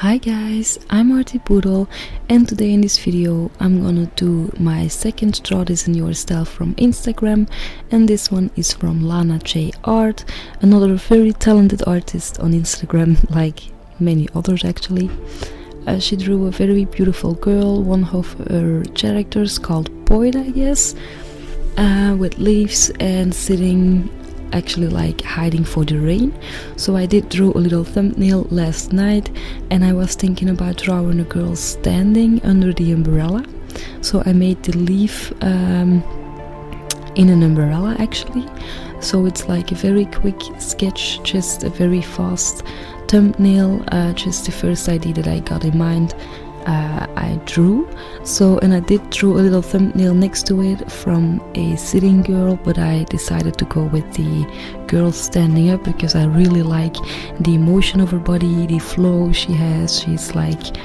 Hi guys, I'm Artie Poodle, and today in this video I'm gonna do my second Draw This in Your Style from Instagram, and this one is from Lana J Art, another very talented artist on Instagram, like many others actually. She drew a very beautiful girl, one of her characters called Boyd, I guess, with leaves and sitting actually like hiding for the rain. So I did draw a little thumbnail last night, and I was thinking about drawing a girl standing under the umbrella, so I made the leaf in an umbrella actually. So it's like a very quick sketch, just a very fast thumbnail, just the first idea that I got in mind. I drew, and I did draw a little thumbnail next to it from a sitting girl, but I decided to go with the girl standing up because I really like the emotion of her body, the flow she has. She's like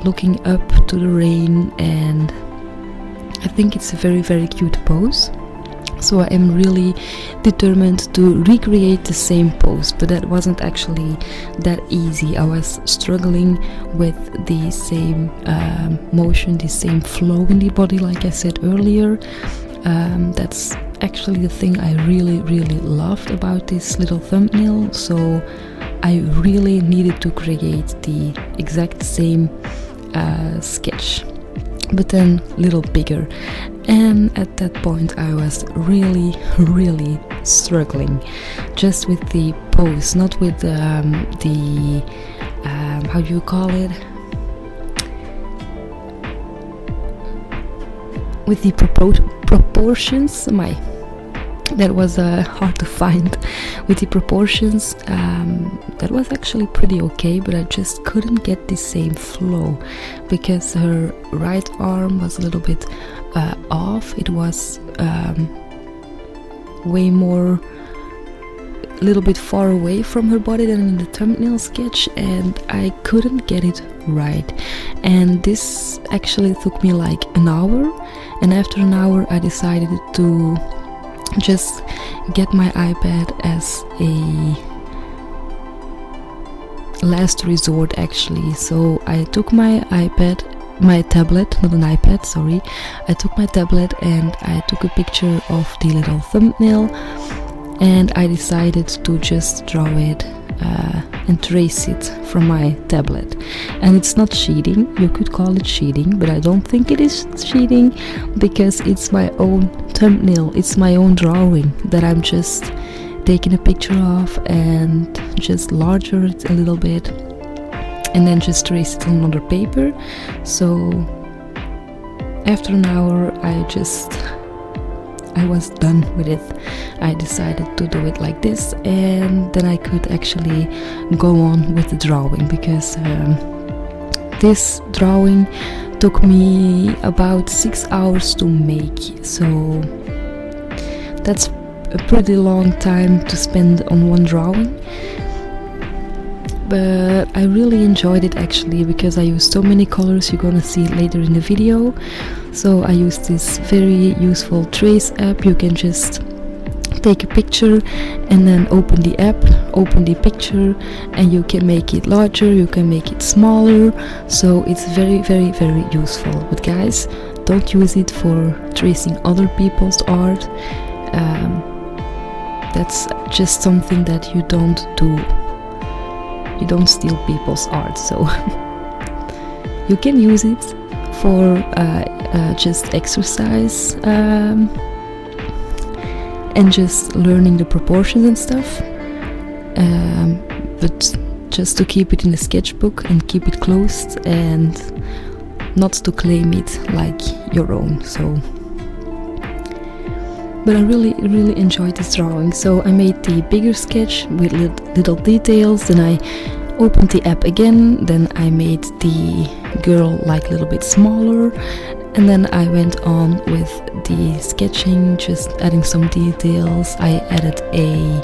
looking up to the rain, and I think it's a very cute pose. So I am really determined to recreate the same pose, but that wasn't actually that easy. I was struggling with the same motion, the same flow in the body, like I said earlier. That's actually the thing I really loved about this little thumbnail, so I really needed to create the exact same sketch, but then a little bigger. And at that point I was really struggling just with the pose, not with the how do you call it, with the proportions. That was hard to find. With the proportions, that was actually pretty okay, but I just couldn't get the same flow because her right arm was a little bit off. It was way more, a little bit far away from her body than in the thumbnail sketch, and I couldn't get it right. And this actually took me like an hour, and after an hour I decided to just get my iPad as a last resort actually. So I took my tablet, not an iPad, sorry. I took my tablet and I took a picture of the little thumbnail, and I decided to just draw it and trace it from my tablet. And it's not cheating. You could call it cheating, but I don't think it is cheating because it's my own thumbnail, it's my own drawing that I'm just taking a picture of and just larger it a little bit and then just trace it on another paper. So after an hour I was done with it. I decided to do it like this, and then I could actually go on with the drawing because this drawing took me about 6 hours to make, so that's a pretty long time to spend on one drawing. But I really enjoyed it actually because I used so many colors. You're gonna see it later in the video. So I used this very useful trace app. You can just take a picture and then open the app, open the picture, and you can make it larger, you can make it smaller. So it's very useful. But guys, don't use it for tracing other people's art. That's just something that you don't do. You don't steal people's art, so you can use it for just exercise and just learning the proportions and stuff, but just to keep it in the sketchbook and keep it closed and not to claim it like your own. So but I really enjoyed this drawing. So I made the bigger sketch with little details, then I opened the app again, then I made the girl like a little bit smaller, and then I went on with the sketching, just adding some details. I added a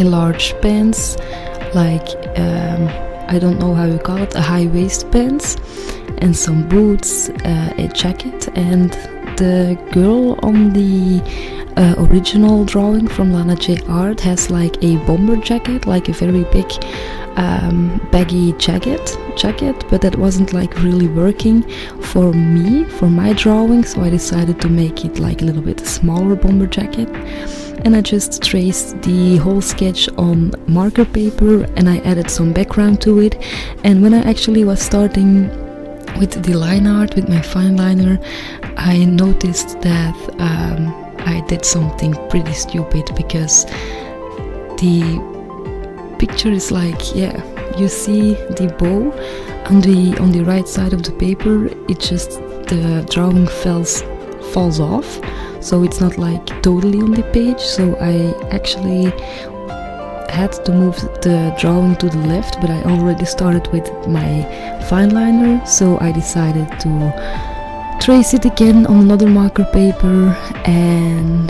large pants, like I don't know how you call it, a high waist pants, and some boots, a jacket, and the girl on the original drawing from Lana J Art has like a bomber jacket, like a very big baggy jacket, but that wasn't like really working for me, for my drawing, so I decided to make it like a little bit smaller bomber jacket. And I just traced the whole sketch on marker paper, and I added some background to it. And when I actually was starting with the line art with my fine liner, I noticed that I did something pretty stupid, because the picture is like, yeah, you see the bow on the right side of the paper, it just, the drawing falls off, so it's not like totally on the page. So I actually had to move the drawing to the left, but I already started with my fine liner, so I decided to trace it again on another marker paper, and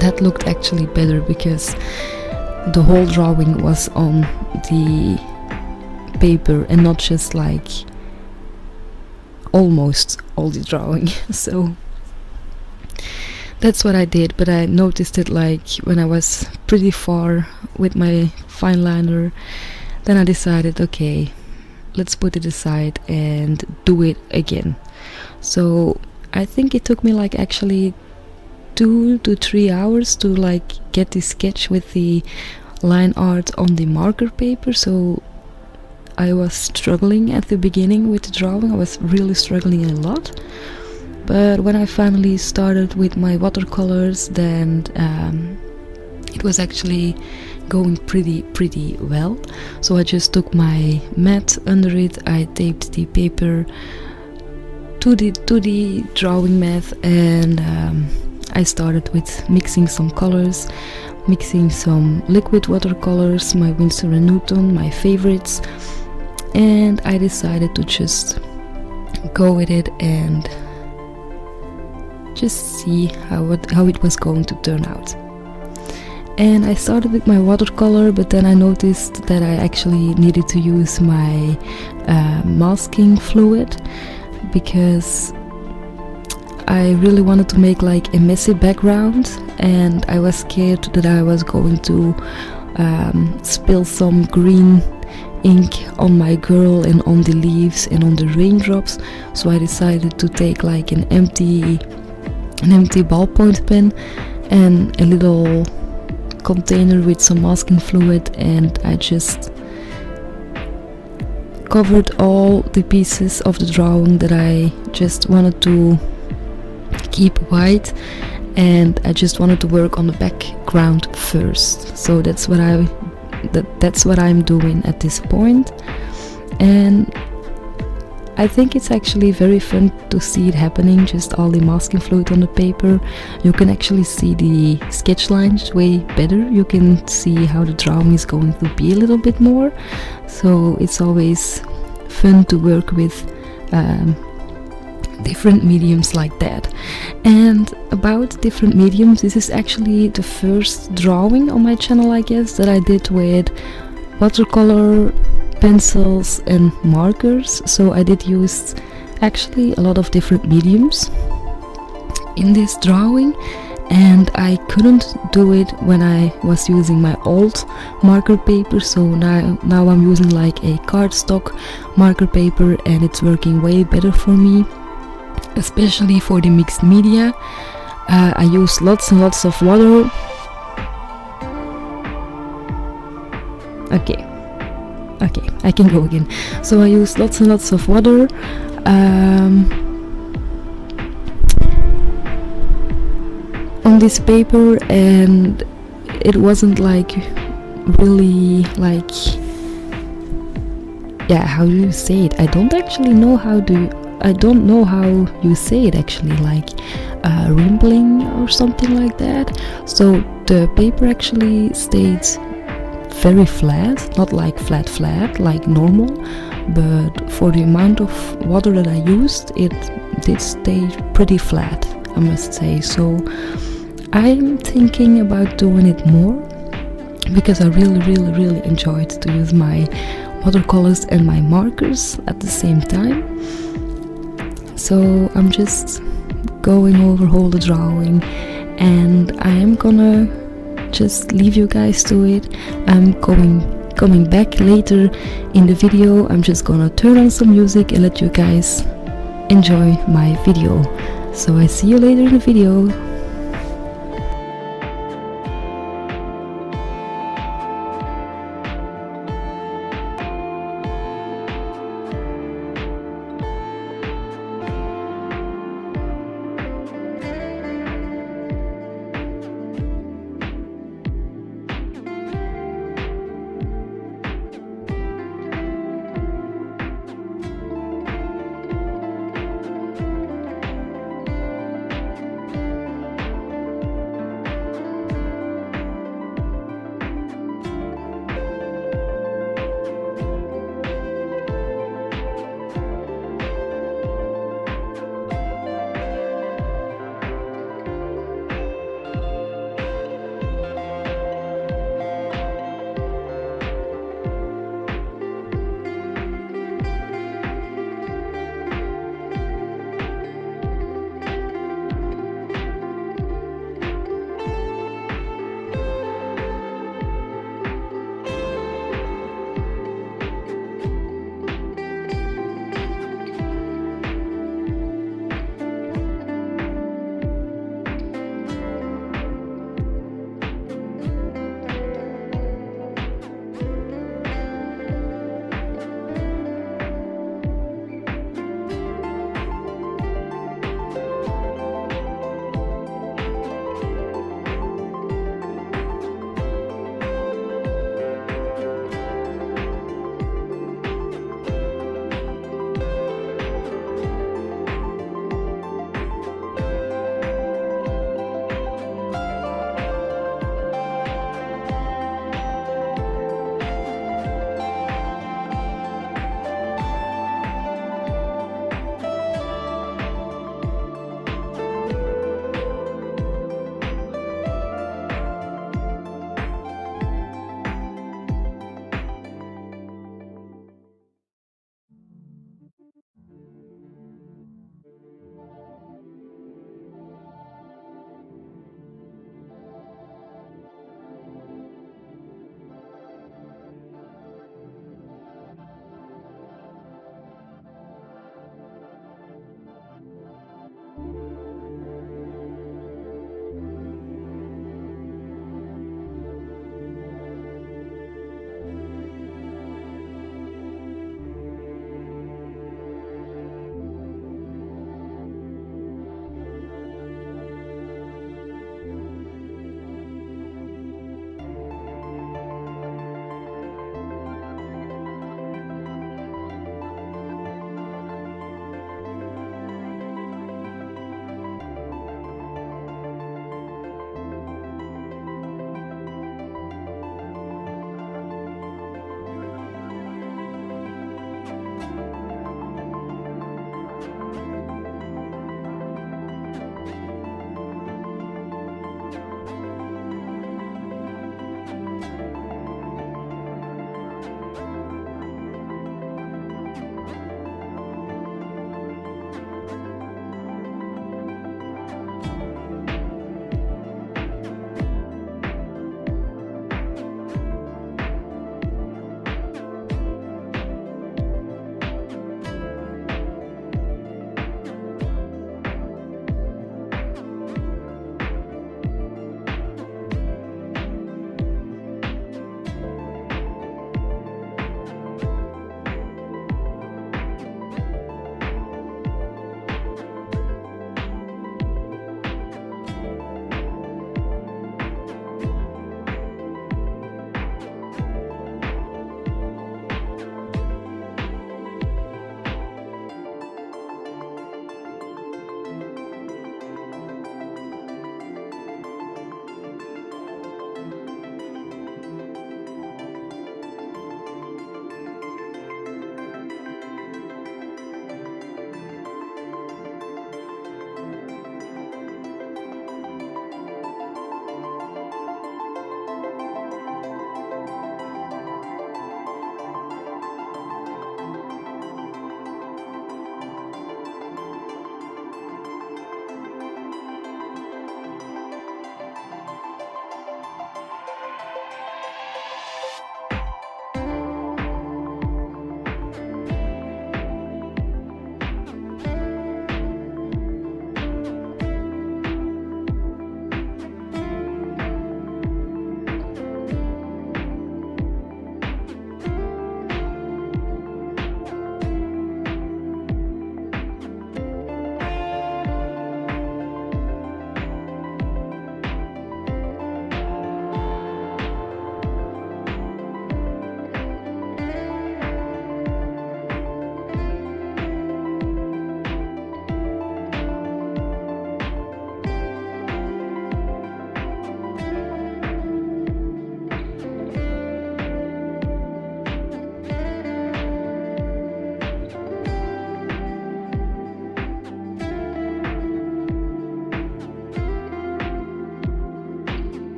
that looked actually better because the whole drawing was on the paper and not just like almost all the drawing. So that's what I did, but I noticed it like when I was pretty far with my fine liner. Then I decided, okay, let's put it aside and do it again. So I think it took me like actually 2 to 3 hours to like get this sketch with the line art on the marker paper. So I was struggling at the beginning with the drawing. I was really struggling a lot. But when I finally started with my watercolors, then it was actually going pretty well. So I just took my mat under it, I taped the paper to the drawing mat, and I started with mixing some colors, mixing some liquid watercolors, my Winsor&Newton, my favorites, and I decided to just go with it and just see how it was going to turn out. And I started with my watercolor, but then I noticed that I actually needed to use my masking fluid, because I really wanted to make like a messy background, and I was scared that I was going to spill some green ink on my girl and on the leaves and on the raindrops. So I decided to take like an empty ballpoint pen and a little container with some masking fluid, and I just covered all the pieces of the drawing that I just wanted to keep white, and I just wanted to work on the background first. So that's what I'm doing at this point. And I think it's actually very fun to see it happening, just all the masking fluid on the paper. You can actually see the sketch lines way better. You can see how the drawing is going to be a little bit more. So it's always fun to work with different mediums like that. And about different mediums, this is actually the first drawing on my channel, I guess, that I did with watercolor, pencils and markers. So I did use actually a lot of different mediums in this drawing, and I couldn't do it when I was using my old marker paper. So now I'm using like a cardstock marker paper, and it's working way better for me, especially for the mixed media. I use lots and lots of water. Okay, I can go again. So I use lots and lots of water. On this paper, and it wasn't like really like, yeah, how do you say it? I don't actually know how you say it actually, like rimbling or something like that. So the paper actually stayed very flat, not like flat like normal, but for the amount of water that I used, it did stay pretty flat, I must say. So I'm thinking about doing it more, because I really enjoyed to use my watercolors and my markers at the same time. So I'm just going over all the drawing and I am gonna just leave you guys to it. I'm coming back later in the video. I'm just gonna turn on some music and let you guys enjoy my video. So I see you later in the video.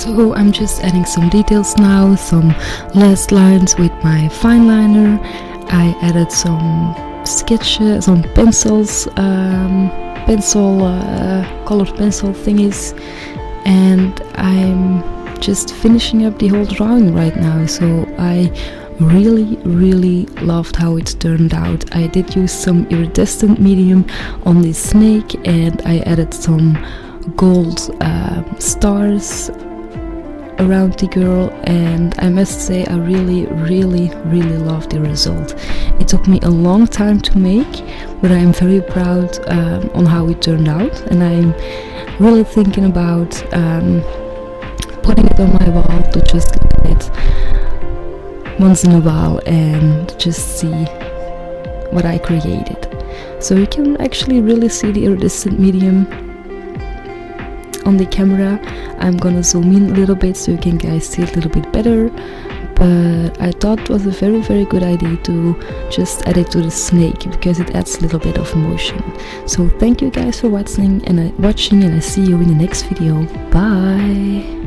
So I'm just adding some details now, some last lines with my fine liner. I added some sketches, some pencils, colored pencil thingies, and I'm just finishing up the whole drawing right now. So I really loved how it turned out. I did use some iridescent medium on this snake, and I added some gold stars around the girl, and I must say I really love the result. It took me a long time to make, but I'm very proud on how it turned out, and I'm really thinking about putting it on my wall to just look at it once in a while and just see what I created. So you can actually really see the iridescent medium on the camera. I'm gonna zoom in a little bit so you can guys see it a little bit better, but I thought it was a very good idea to just add it to the snake because it adds a little bit of motion. So thank you guys for watching, and I see you in the next video. Bye.